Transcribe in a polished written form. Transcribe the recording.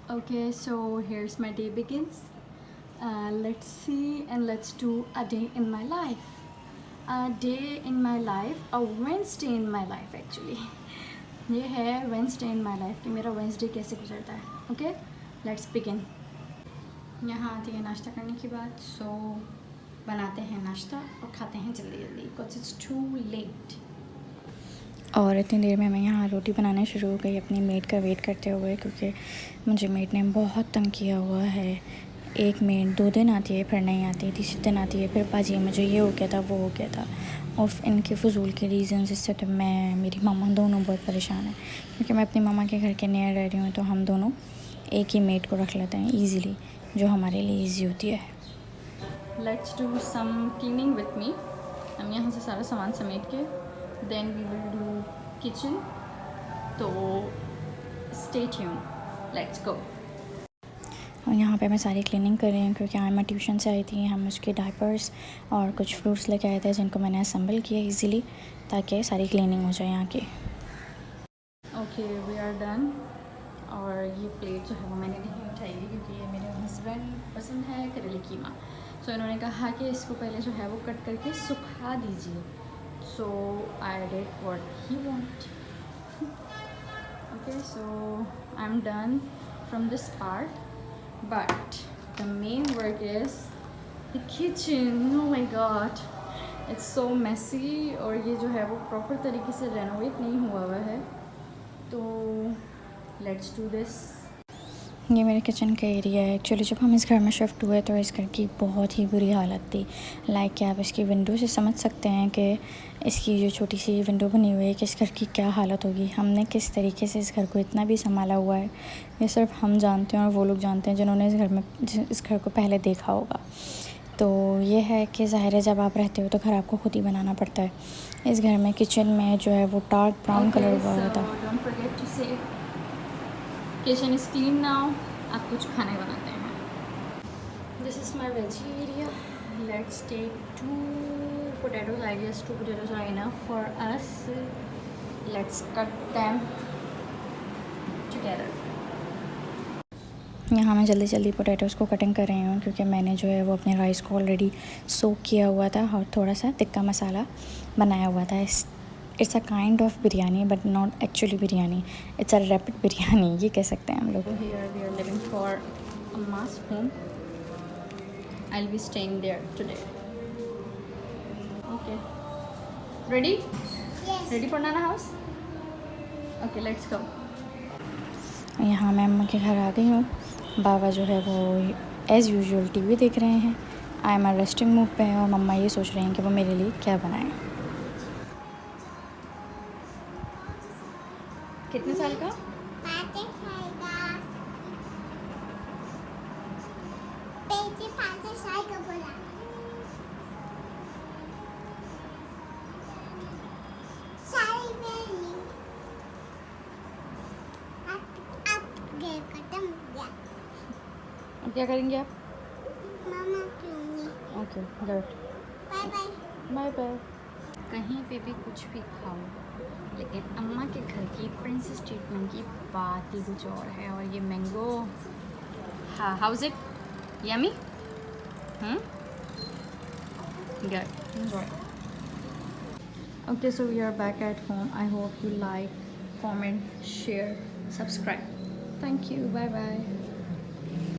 Okay, so here's my day begins. Let's see and let's do a day in my life. A day in my life, a Wednesday in my life actually. ये है Wednesday in my life कि मेरा Wednesday कैसे गुजरता है. Okay, let's begin. यहाँ आती है नाश्ता करने की बात, so बनाते हैं नाश्ता और खाते हैं जल्दी जल्दी because it's too late. और इतनी देर में मैं यहाँ रोटी बनाना शुरू हो गई अपनी मेड का वेट करते हुए, क्योंकि मुझे मेड ने बहुत तंग किया हुआ है. एक मेड 2 दिन आती है फिर नहीं आती, तीसरे दिन आती है फिर पाजी मुझे ये हो गया था वो हो गया था. और इनके फजूल के रीज़न इससे तो मैं मेरी मामा दोनों बहुत परेशान हैं, क्योंकि मैं अपनी मामा के घर के नियर रह रही हूँ, तो हम दोनों एक ही मेड को रख लेते हैं ईज़िली, जो हमारे लिए ईजी होती है. Let's do some cleaning with me. हम यहाँ से सारा सामान समेट के then we will do kitchen. तो स्टे ट्यून, लेट्स गो. और यहाँ पे मैं सारी क्लीनिंग कर रही हूँ, क्योंकि आज मैं ट्यूशन से आई थी. हम उसके डायपर्स और कुछ फ्रूट्स लेके आए थे जिनको मैंने असेंबल किया इजीली, ताकि सारी क्लीनिंग हो जाए यहाँ की. Okay, we are done. और ये प्लेट जो है वो मैंने नहीं उठाई है, क्योंकि ये मेरे हस्बैंड पसंद है करेले कीमा. सो इन्होंने कहा कि इसको पहले जो है वो कट करके सुखा दीजिए. So I did what he want. Okay, so I'm done from this part, but the main work is the kitchen. Oh my god, it's so messy. और ये जो है वो प्रॉपर तरीके से रेनोवेट नहीं हुआ हुआ है, तो let's do this. ये मेरे किचन का एरिया है. एक्चुअली जब हम इस घर में शिफ्ट हुए तो इस घर की बहुत ही बुरी हालत थी. लाइक आप इसकी विंडो से समझ सकते हैं कि इसकी जो छोटी सी विंडो बनी हुई है कि इस घर की क्या हालत होगी. हमने किस तरीके से इस घर को इतना भी संभाला हुआ है, ये सिर्फ हम जानते हैं और वो लोग जानते हैं जिन्होंने इस घर को पहले देखा होगा. तो ये है कि ज़ाहिर है जब आप रहते हो तो घर आपको खुद ही बनाना पड़ता है. इस घर में किचन में जो है वो डार्क ब्राउन कलर हुआ हुआ था. Kitchen is clean now. आप कुछ खाने बनाते हैं. This is my veggie area. Let's take 2 potatoes. I guess 2 potatoes are enough for us. Let's cut them together. यहाँ मैं जल्दी जल्दी पोटैटोज़ को कटिंग कर रही हूँ, क्योंकि मैंने जो है वो अपने राइस को ऑलरेडी सोक किया हुआ था और थोड़ा सा टिक्का मसाला बनाया हुआ था. It's a kind of biryani but not actually biryani. It's a rapid biryani ये कह सकते हैं हम लोग. Here we are living for अम्मा's home. I'll be staying there today. Okay. Ready? Yes. Ready for Nana house? Okay, let's go. यहाँ मैं अम्मा के घर आ गई हूँ. बाबा जो है वो एज़ यूजुअल टीवी देख रहे हैं. आई एम रेस्टिंग मूड पे हैं और मम्मा ये सोच रही हैं कि वो मेरे लिए क्या बनाएं. कितने साल का? 5 साल का. बेटी 5 साल का बोला. सारी मेरी. अब गेम खत्म हो गया. अब क्या करेंगे आप? मामा पीऊंगी. Okay, good. Bye bye. Bye bye. कहीं पे भी कुछ भी खाओ, लेकिन अम्मा के घर की प्रिंसेस ट्रीटमेंट की बात ही कुछ और है. और ये मैंगो, हाँ, how is it? Yummy? Good, enjoy. Okay, so we are back at home. I hope you like, comment, share, subscribe. Thank you. Bye bye.